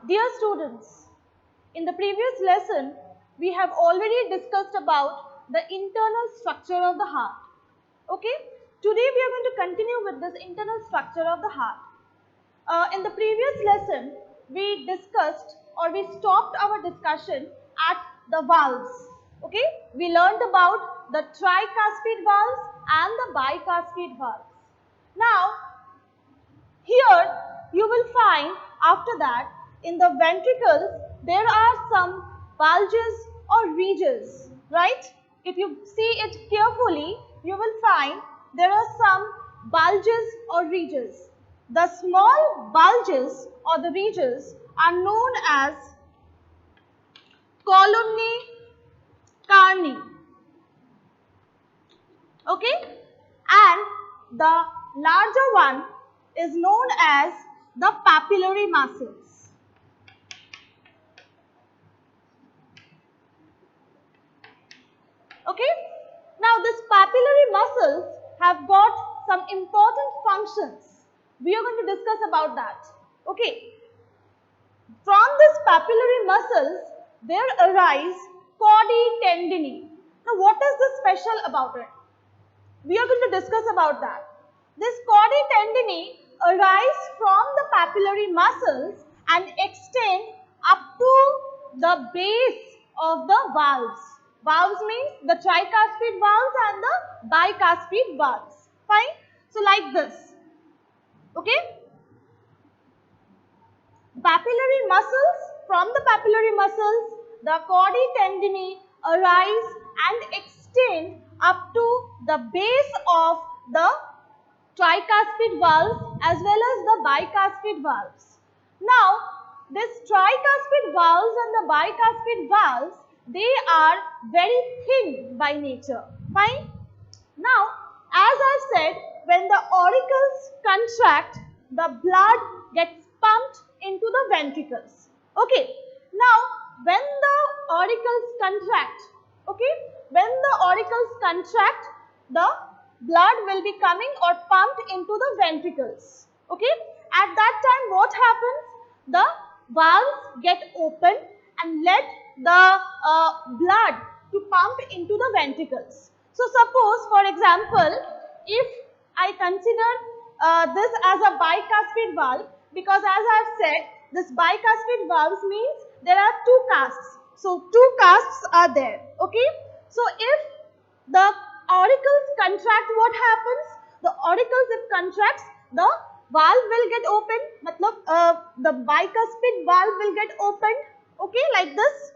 Dear students, in the previous lesson, we have already discussed about the internal structure of the heart. Okay, today we are going to continue with this internal structure of the heart. In the previous lesson, we discussed or we stopped our discussion at the valves. Okay, we learned about the tricuspid valves and the bicuspid valves. Now, here you will find after that in the ventricles there are some bulges or ridges, right? If you see it carefully, you will find there are some bulges or ridges. The small bulges or the ridges are known as columnae carni. Okay? And the larger one is known as the papillary muscles. Okay? Now, these papillary muscles have got some important functions. We are going to discuss about that. Okay? From these papillary muscles, there arise chordae tendineae. Now, what is the special about it? We are going to discuss about that. This chordae tendineae arise from the papillary muscles and extend up to the base of the valves. Valves means the tricuspid valves and the bicuspid valves. Fine? So, like this. Okay? Papillary muscles, from the papillary muscles, the chordae tendineae arise and extend up to the base of the tricuspid valves as well as the bicuspid valves. Now, this tricuspid valves and the bicuspid valves, they are very thin by nature. Fine? Now, as I said, when the auricles contract, the blood gets pumped into the ventricles. Okay. Now, when the auricles contract, okay, when the auricles contract, the blood will be coming or pumped into the ventricles. Okay. At that time, what happens? The valves get open and let the blood to pump into the ventricles. So, suppose for example, if I consider this as a bicuspid valve, because as I have said, this bicuspid valves means there are two cusps. So, two cusps are there. Okay. So, if the auricles contract, what happens? The auricles if contracts, the valve will get open. The bicuspid valve will get opened. Okay, like this.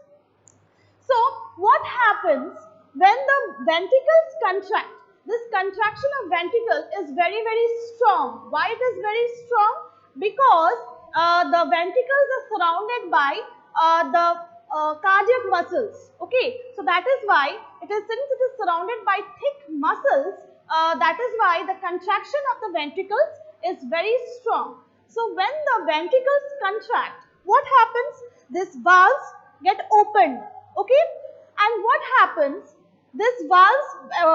So, what happens when the ventricles contract? This contraction of ventricle is very, very strong. Why it is very strong? Because the ventricles are surrounded by the cardiac muscles. Okay, so that is why since it is surrounded by thick muscles, that is why the contraction of the ventricles is very strong. So, when the ventricles contract, what happens? These valves get opened. Okay, and what happens? This valves,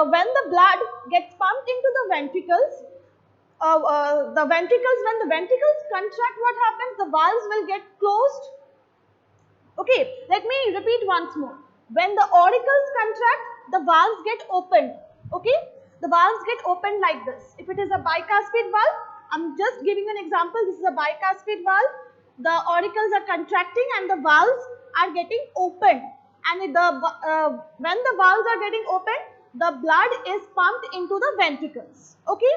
when the blood gets pumped into the ventricles, when the ventricles contract, what happens? The valves will get closed. Okay, let me repeat once more. When the auricles contract, the valves get opened. Okay, the valves get opened like this. If it is a bicuspid valve, I'm just giving an example. This is a bicuspid valve. The auricles are contracting and the valves are getting opened. And when the valves are getting opened, the blood is pumped into the ventricles. Okay.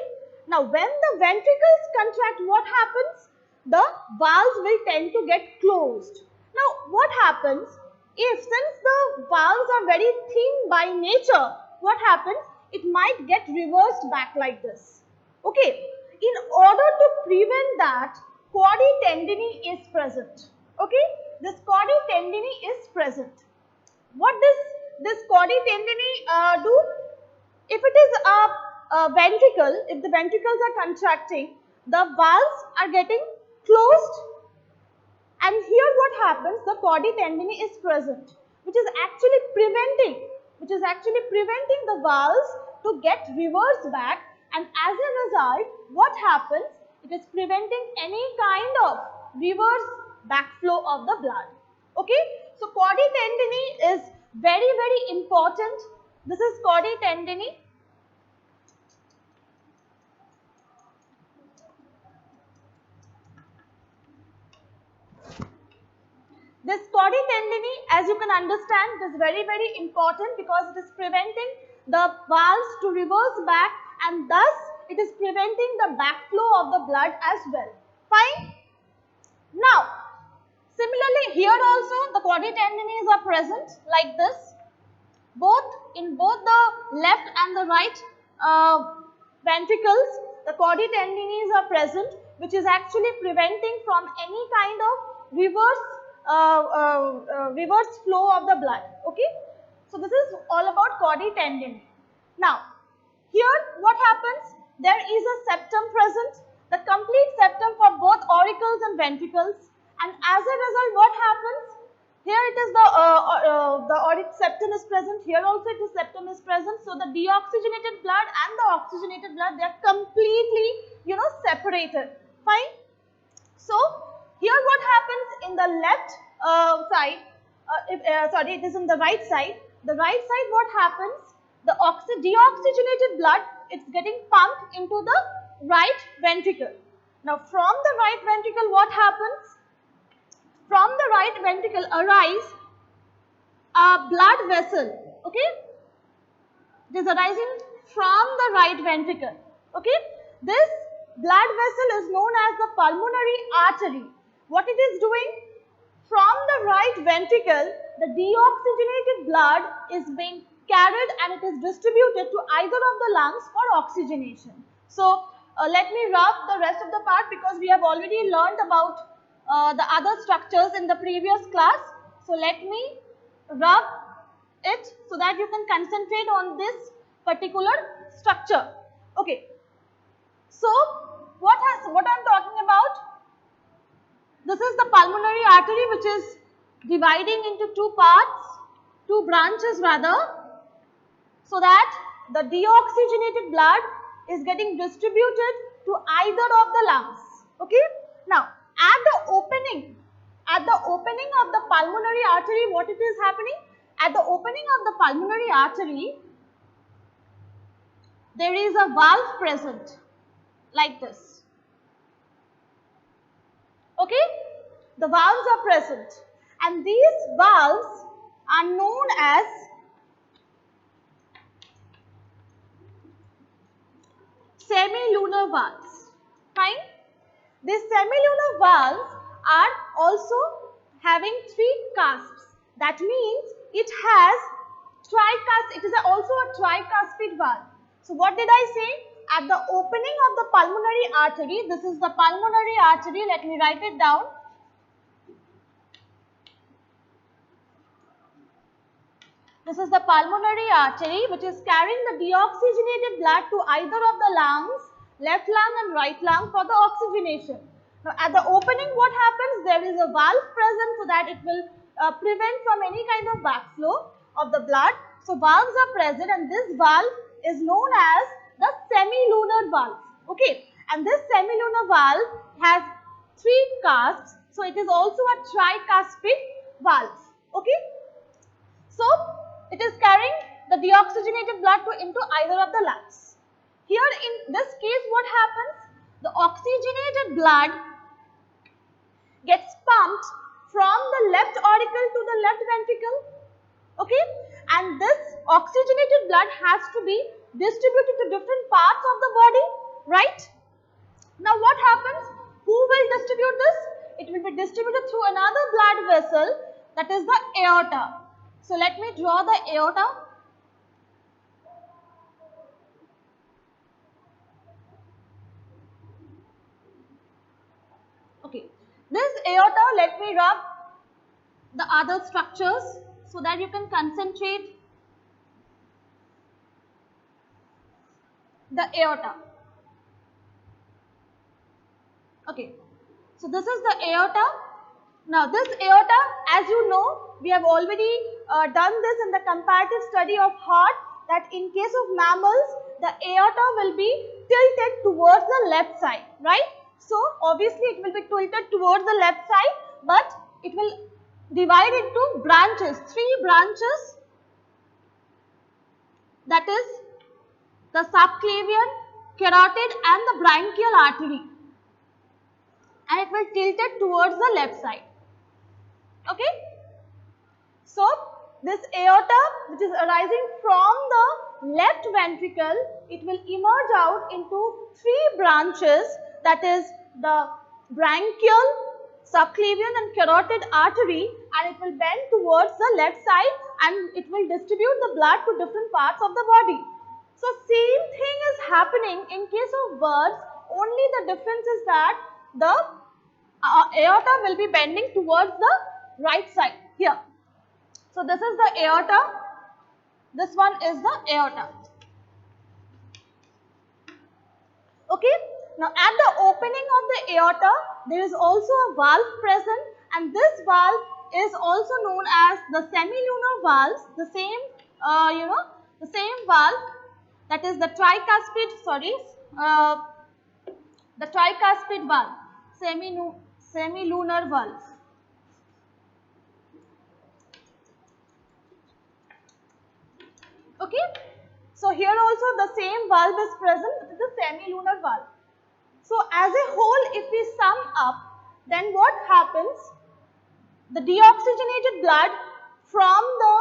Now, when the ventricles contract, what happens? The valves will tend to get closed. Now, what happens if, since the valves are very thin by nature, what happens? It might get reversed back like this. Okay. In order to prevent that, chordae tendineae is present. Okay. This chordae tendineae is present. What does this chordae tendineae do? If it is a ventricle, if the ventricles are contracting, the valves are getting closed, and here what happens? The chordae tendineae is present, which is actually preventing the valves to get reversed back, and as a result, what happens? It is preventing any kind of reverse backflow of the blood. Okay, so chordae tendineae is very, very important. This is chordae tendineae. This chordae tendineae, as you can understand, is very, very important because it is preventing the valves to reverse back, and thus it is preventing the backflow of the blood as well. Fine. Now, similarly here also the chordae tendineae are present like this, in both the left and the right ventricles. The chordae tendineae are present, which is actually preventing from any kind of reverse flow of the blood. Okay, so this is all about chordae tendineae. Now, here what happens? There is a septum present, the complete septum for both auricles and ventricles, and as a result, what happens? Here it is the auric septum is present. Here also it is septum is present. So the deoxygenated blood and the oxygenated blood, they are completely, separated. Fine. So here what happens in the left side? Sorry, it is in the right side. The right side, what happens? The deoxygenated blood, it's getting pumped into the right ventricle. Now from the right ventricle, what happens? From the right ventricle arise a blood vessel. Okay, it is arising from the right ventricle. Okay, this blood vessel is known as the pulmonary artery. What it is doing? From the right ventricle, the deoxygenated blood is being carried and it is distributed to either of the lungs for oxygenation. So let me rub the rest of the part because we have already learned about the other structures in the previous class. So let me rub it so that you can concentrate on this particular structure. Okay. So what I'm talking about? This is the pulmonary artery, which is dividing into two branches rather, so that the deoxygenated blood is getting distributed to either of the lungs. Okay. Now, at the opening of the pulmonary artery, what it is happening? At the opening of the pulmonary artery, there is a valve present like this. Okay, the valves are present, and these valves are known as semilunar valves. Fine. These semilunar valves are also having three cusps. That means it has it is also a tricuspid valve. So what did I say? At the opening of the pulmonary artery, this is the pulmonary artery, let me write it down. This is the pulmonary artery which is carrying the deoxygenated blood to either of the lungs, left lung and right lung, for the oxygenation. Now at the opening, what happens? There is a valve present so that it will prevent from any kind of backflow of the blood. So valves are present, and this valve is known as the semilunar valve. Okay, and this semilunar valve has three cusps, so it is also a tricuspid valve. Okay, so it is carrying the deoxygenated blood into either of the lungs. Here in this case, what happens? The oxygenated blood gets pumped from the left auricle to the left ventricle. Okay, and this oxygenated blood has to be distributed to different parts of the body, right? Now what happens? Who will distribute this? It will be distributed through another blood vessel, that is the aorta. So let me draw the aorta. Okay, this aorta, let me rub the other structures so that you can concentrate. The aorta. Okay, so this is the aorta. Now this aorta, as you know, we have already done this in the comparative study of heart, that in case of mammals, the aorta will be tilted towards the left side, right? So obviously it will be tilted towards the left side but it will divide into branches, 3 branches, that is the subclavian, carotid and the branchial artery, and it will tilt it towards the left side. Okay. So, this aorta which is arising from the left ventricle, it will emerge out into 3 branches, that is the branchial, subclavian and carotid artery, and it will bend towards the left side and it will distribute the blood to different parts of the body. So, same thing is happening in case of birds, only the difference is that the aorta will be bending towards the right side here. So, this is the aorta, this one is the aorta. Okay. Now, at the opening of the aorta, there is also a valve present, and this valve is also known as the semilunar valves, the same, the same valve, that is the tricuspid, the tricuspid valve, semilunar valve. Okay. So, here also the same valve is present, it is the semilunar valve. So, as a whole, if we sum up, then what happens? The deoxygenated blood from the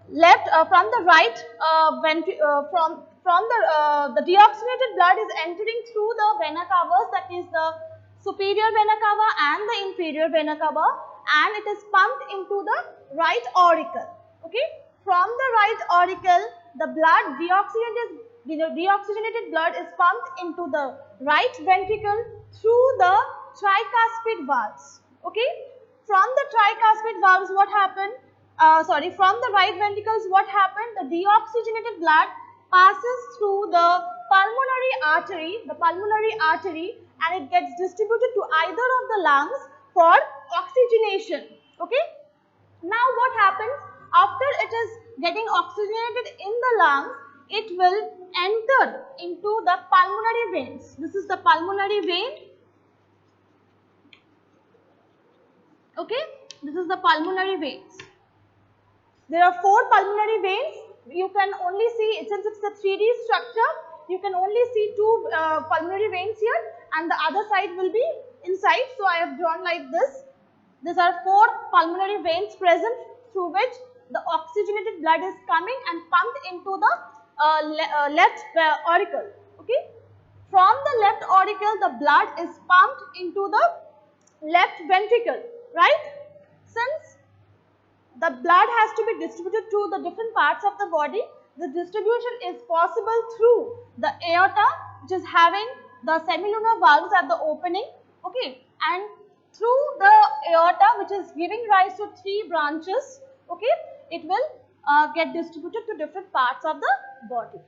from the right the deoxygenated blood is entering through the vena cavas, that is the superior vena cava and the inferior vena cava, and it is pumped into the right auricle. Okay, from the right auricle, the blood deoxygenated blood is pumped into the right ventricle through the tricuspid valves. Okay, from the tricuspid valves, what happened? From the right ventricles, what happened? The deoxygenated blood passes through the pulmonary artery, and it gets distributed to either of the lungs for oxygenation. Okay. Now, what happens? After it is getting oxygenated in the lungs, it will enter into the pulmonary veins. This is the pulmonary vein. Okay, this is the pulmonary veins. There are 4 pulmonary veins. You can only see, since it's a 3D structure, you can only see 2 pulmonary veins here, and the other side will be inside. So, I have drawn like this. These are 4 pulmonary veins present through which the oxygenated blood is coming and pumped into the left auricle. Okay. From the left auricle, the blood is pumped into the left ventricle, right? Since the blood has to be distributed to the different parts of the body, the distribution is possible through the aorta, which is having the semilunar valves at the opening, okay, and through the aorta, which is giving rise to 3 branches, okay, it will get distributed to different parts of the body.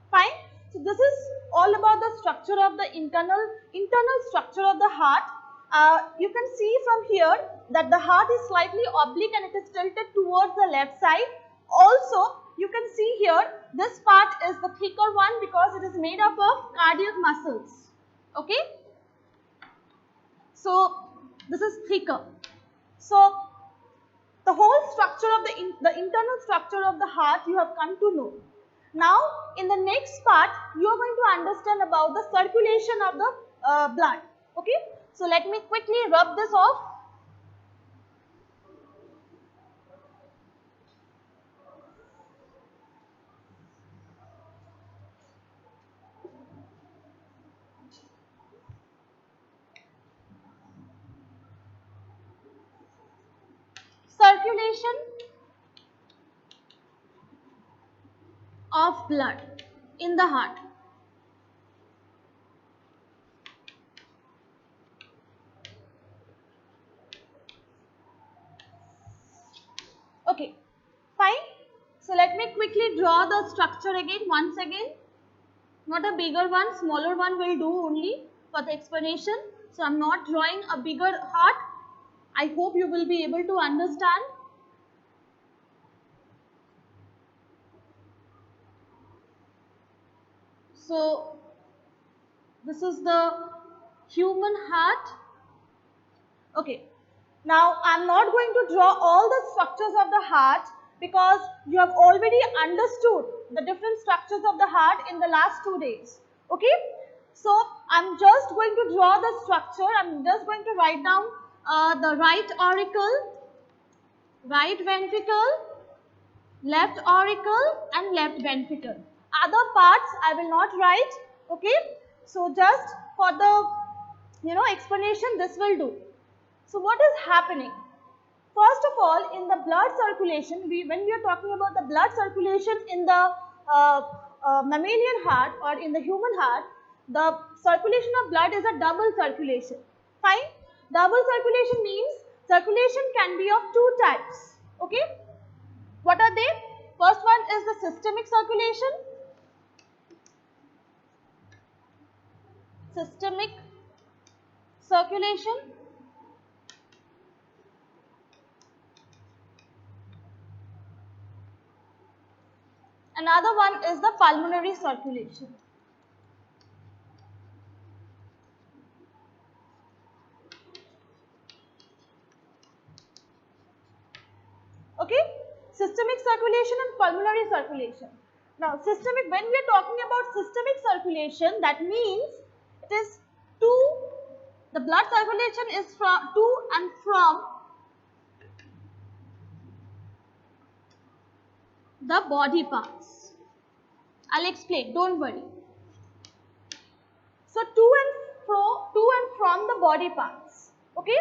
Fine. So, this is all about the structure of the internal structure of the heart. You can see from here that the heart is slightly oblique and it is tilted towards the left side. Also, you can see here this part is the thicker one because it is made up of cardiac muscles. Okay. So, this is thicker. So, the whole structure of the internal structure of the heart you have come to know. Now, in the next part, you are going to understand about the circulation of the blood. Okay. So, let me quickly rub this off. Circulation of blood in the heart. Okay, fine. So, let me quickly draw the structure again, once again. Not a bigger one, smaller one will do only for the explanation. So, I am not drawing a bigger heart. I hope you will be able to understand. So, this is the human heart. Okay. Now, I am not going to draw all the structures of the heart because you have already understood the different structures of the heart in the last 2 days. Okay. So, I am just going to draw the structure. I am just going to write down the right auricle, right ventricle, left auricle and left ventricle. Other parts I will not write. Okay. So, just for the explanation, this will do. So, what is happening? First of all, in the blood circulation, when we are talking about the blood circulation in the mammalian heart or in the human heart, the circulation of blood is a double circulation. Fine? Double circulation means circulation can be of two types. Okay? What are they? First one is the systemic circulation. Systemic circulation. Another one is the pulmonary circulation. Okay, systemic circulation and pulmonary circulation. Now, systemic, when we are talking about systemic circulation, that means it is the blood circulation is to and from the body parts. I'll explain, don't worry. So, to and from the body parts. Okay,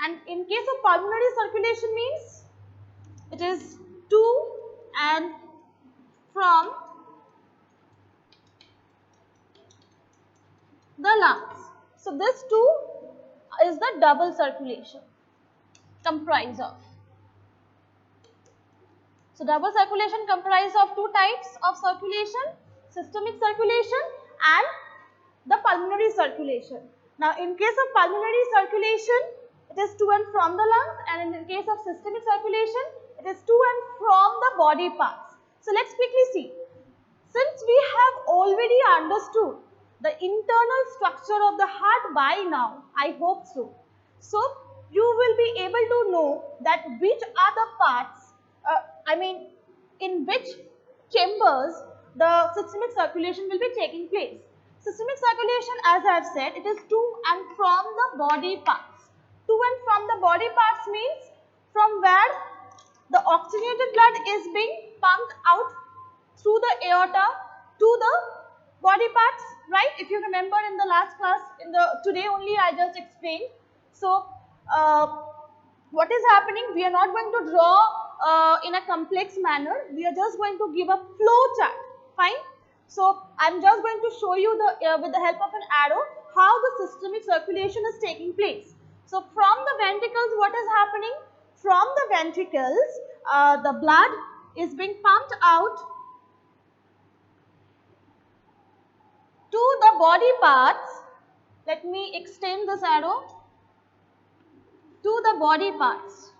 and in case of pulmonary circulation means it is to and from the lungs. So, this too is the double circulation comprised of. So, double circulation comprised of two types of circulation, systemic circulation and the pulmonary circulation. Now, in case of pulmonary circulation, it is to and from the lungs, and in case of systemic circulation, it is to and from the body parts. So, let us quickly see. Since we have already understood the internal structure of the heart by now, I hope so. So, you will be able to know that which are the parts, in which chambers the systemic circulation will be taking place. Systemic circulation, as I have said, it is to and from the body parts. To and from the body parts means from where the oxygenated blood is being pumped out through the aorta to the body parts, right? If you remember in the last class, today only I just explained. So, what is happening? We are not going to draw in a complex manner. We are just going to give a flow chart. Fine. So, I am just going to show you with the help of an arrow how the systemic circulation is taking place. So, from the ventricles, what is happening? From the ventricles, the blood is being pumped out to the body parts. Let me extend this arrow to the body parts.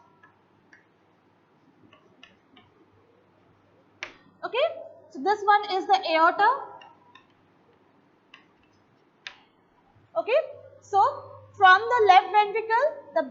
Okay, so this one is the aorta. Okay, so from the left ventricle, the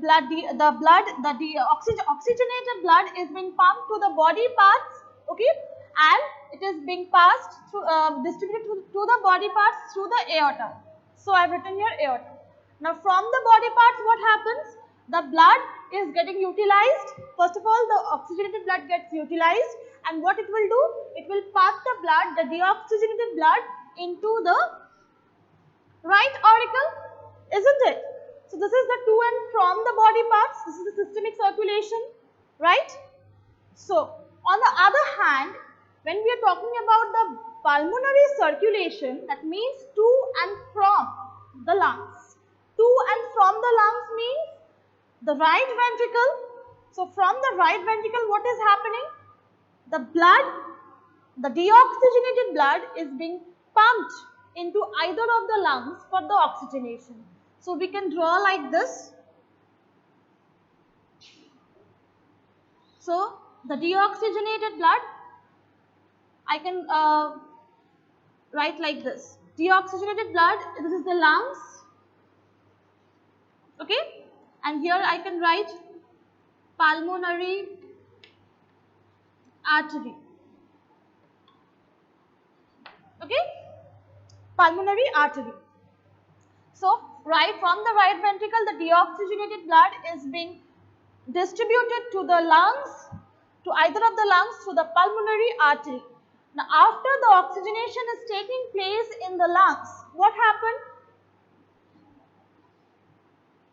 oxygenated blood is being pumped to the body parts. Okay, and it is being passed through, distributed to the body parts through the aorta. So I have written here aorta. Now from the body parts, what happens? The blood is getting utilized. First of all, the oxygenated blood gets utilized, and what it will do? It will pass the blood, the deoxygenated blood, into the right auricle, isn't it? So this is the to and from the body parts. This is the systemic circulation, right? So on the other hand, when we are talking about the pulmonary circulation, that means to and from the lungs. To and from the lungs means the right ventricle. So from the right ventricle, what is happening? The blood, the deoxygenated blood is being pumped into either of the lungs for the oxygenation. So we can draw like this. So the deoxygenated blood, I can write like this. Deoxygenated blood, this is the lungs. Okay. and here I can write pulmonary artery. Okay, pulmonary artery. So right from the right ventricle, the deoxygenated blood is being distributed to the lungs, to either of the lungs through the pulmonary artery. Now after the oxygenation is taking place in the lungs, what happened?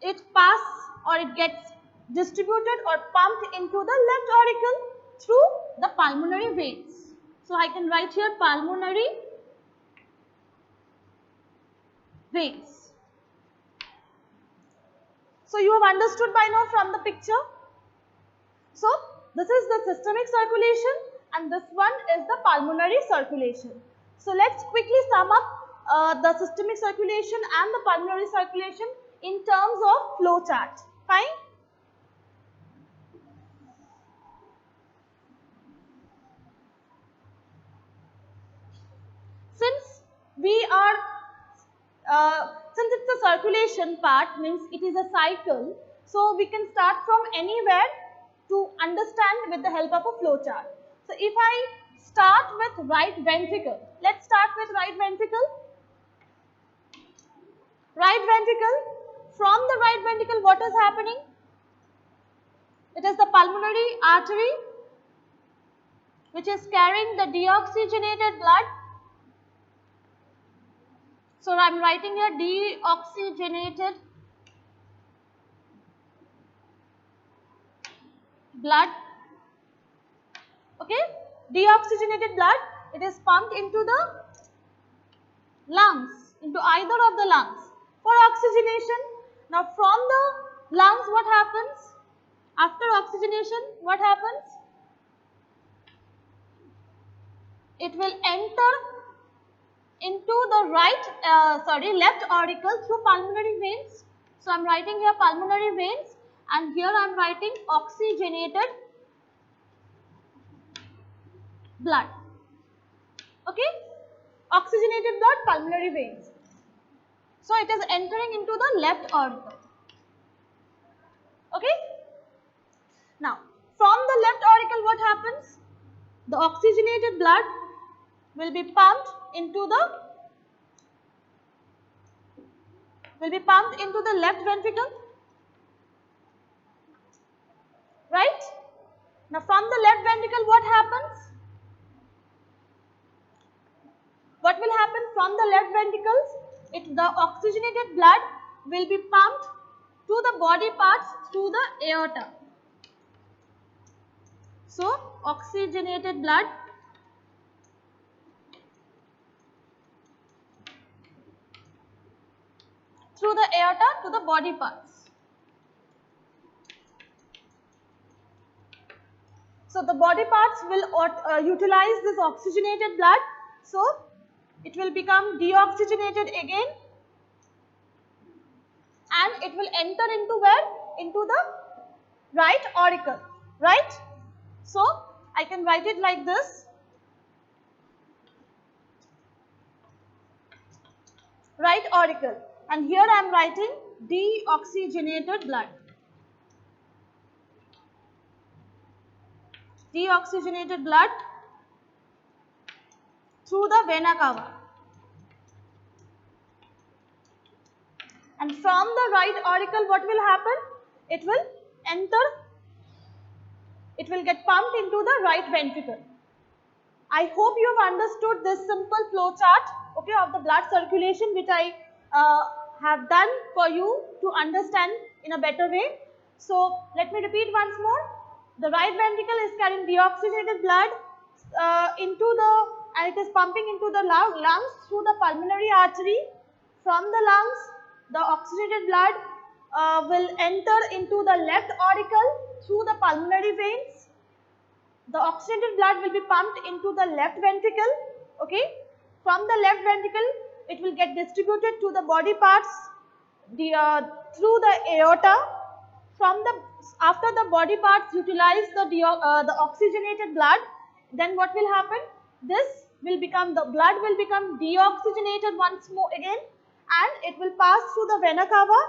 It passes or it gets distributed or pumped into the left auricle through the pulmonary veins. So I can write here pulmonary veins. So you have understood by now from the picture. So this is the systemic circulation and this one is the pulmonary circulation. So let's quickly sum up the systemic circulation and the pulmonary circulation in terms of flow chart. Fine? Since since it's a circulation part, means it is a cycle, so we can start from anywhere to understand with the help of a flow chart. So if I start with right ventricle, let's start with right ventricle. Right ventricle, from the right ventricle what is happening? It is the pulmonary artery which is carrying the deoxygenated blood. So I am writing here deoxygenated blood. Okay, deoxygenated blood, it is pumped into the lungs, into either of the lungs for oxygenation. Now from the lungs what happens? After oxygenation what happens? It will enter into the left auricle through pulmonary veins. So I am writing here pulmonary veins and here I am writing oxygenated blood. Okay, oxygenated blood, pulmonary veins. So it is entering into the left auricle. Okay. Now from the left auricle what happens? The oxygenated blood will be pumped into the left ventricle. Right? Now from the left ventricle what happens? What will happen from the left ventricles? The oxygenated blood will be pumped to the body parts through the aorta. So oxygenated blood through the aorta to the body parts. So the body parts will utilize this oxygenated blood. So it will become deoxygenated again and it will enter into where? Into the right auricle. Right? So I can write it like this. Right auricle. And here I am writing deoxygenated blood. Deoxygenated blood through the vena cava. And from the right auricle what will happen? It will get pumped into the right ventricle. I hope you have understood this simple flow chart, okay, of the blood circulation which I have done for you to understand in a better way. So let me repeat once more. The right ventricle is carrying deoxygenated blood and it is pumping into the lungs through the pulmonary artery. From the lungs, the oxygenated blood will enter into the left auricle through the pulmonary veins. The oxygenated blood will be pumped into the left ventricle. Okay. From the left ventricle, it will get distributed to the body parts through the aorta. After the body parts utilize the oxygenated blood, then what will happen? The blood will become deoxygenated once more again, and it will pass through the vena cava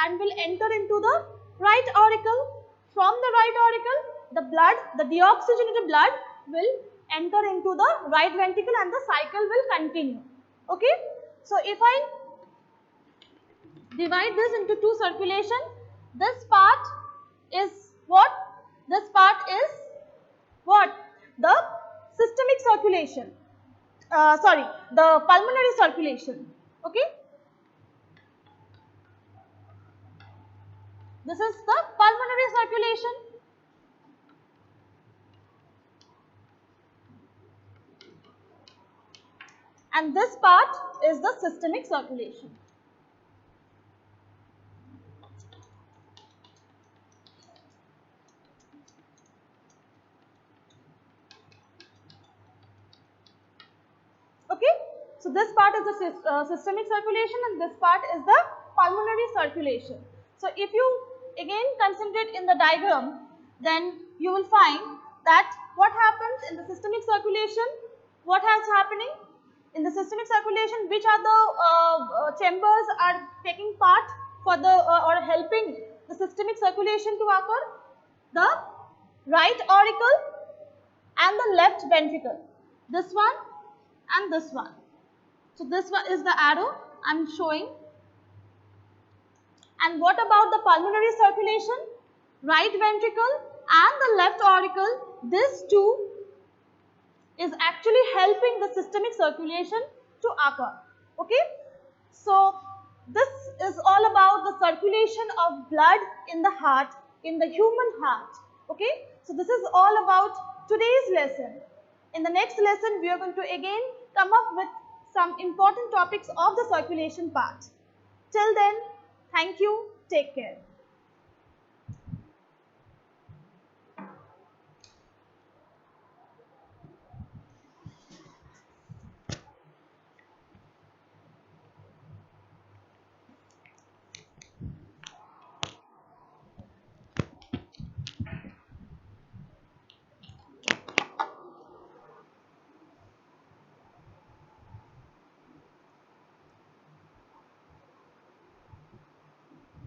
and will enter into the right auricle. From the right auricle, the blood, the deoxygenated blood will enter into the right ventricle and the cycle will continue. Okay. So if I divide this into two circulation, this part is what? This part is what? The systemic circulation. The pulmonary circulation. Okay. This is the pulmonary circulation. And this part is the systemic circulation. Okay. So this part is the systemic circulation and this part is the pulmonary circulation. So if you again concentrate in the diagram, then you will find that what happens in the systemic circulation, what is happening in the systemic circulation, which are the chambers are taking part for the or helping the systemic circulation to occur? The right auricle and the left ventricle, this one and this one. So this one is the arrow I am showing. And what about the pulmonary circulation? Right ventricle and the left auricle, this two is actually helping the systemic circulation to occur. Okay. So this is all about the circulation of blood in the heart, in the human heart. Okay. So this is all about today's lesson. In the next lesson, we are going to again come up with some important topics of the circulation part. Till then, thank you. Take care.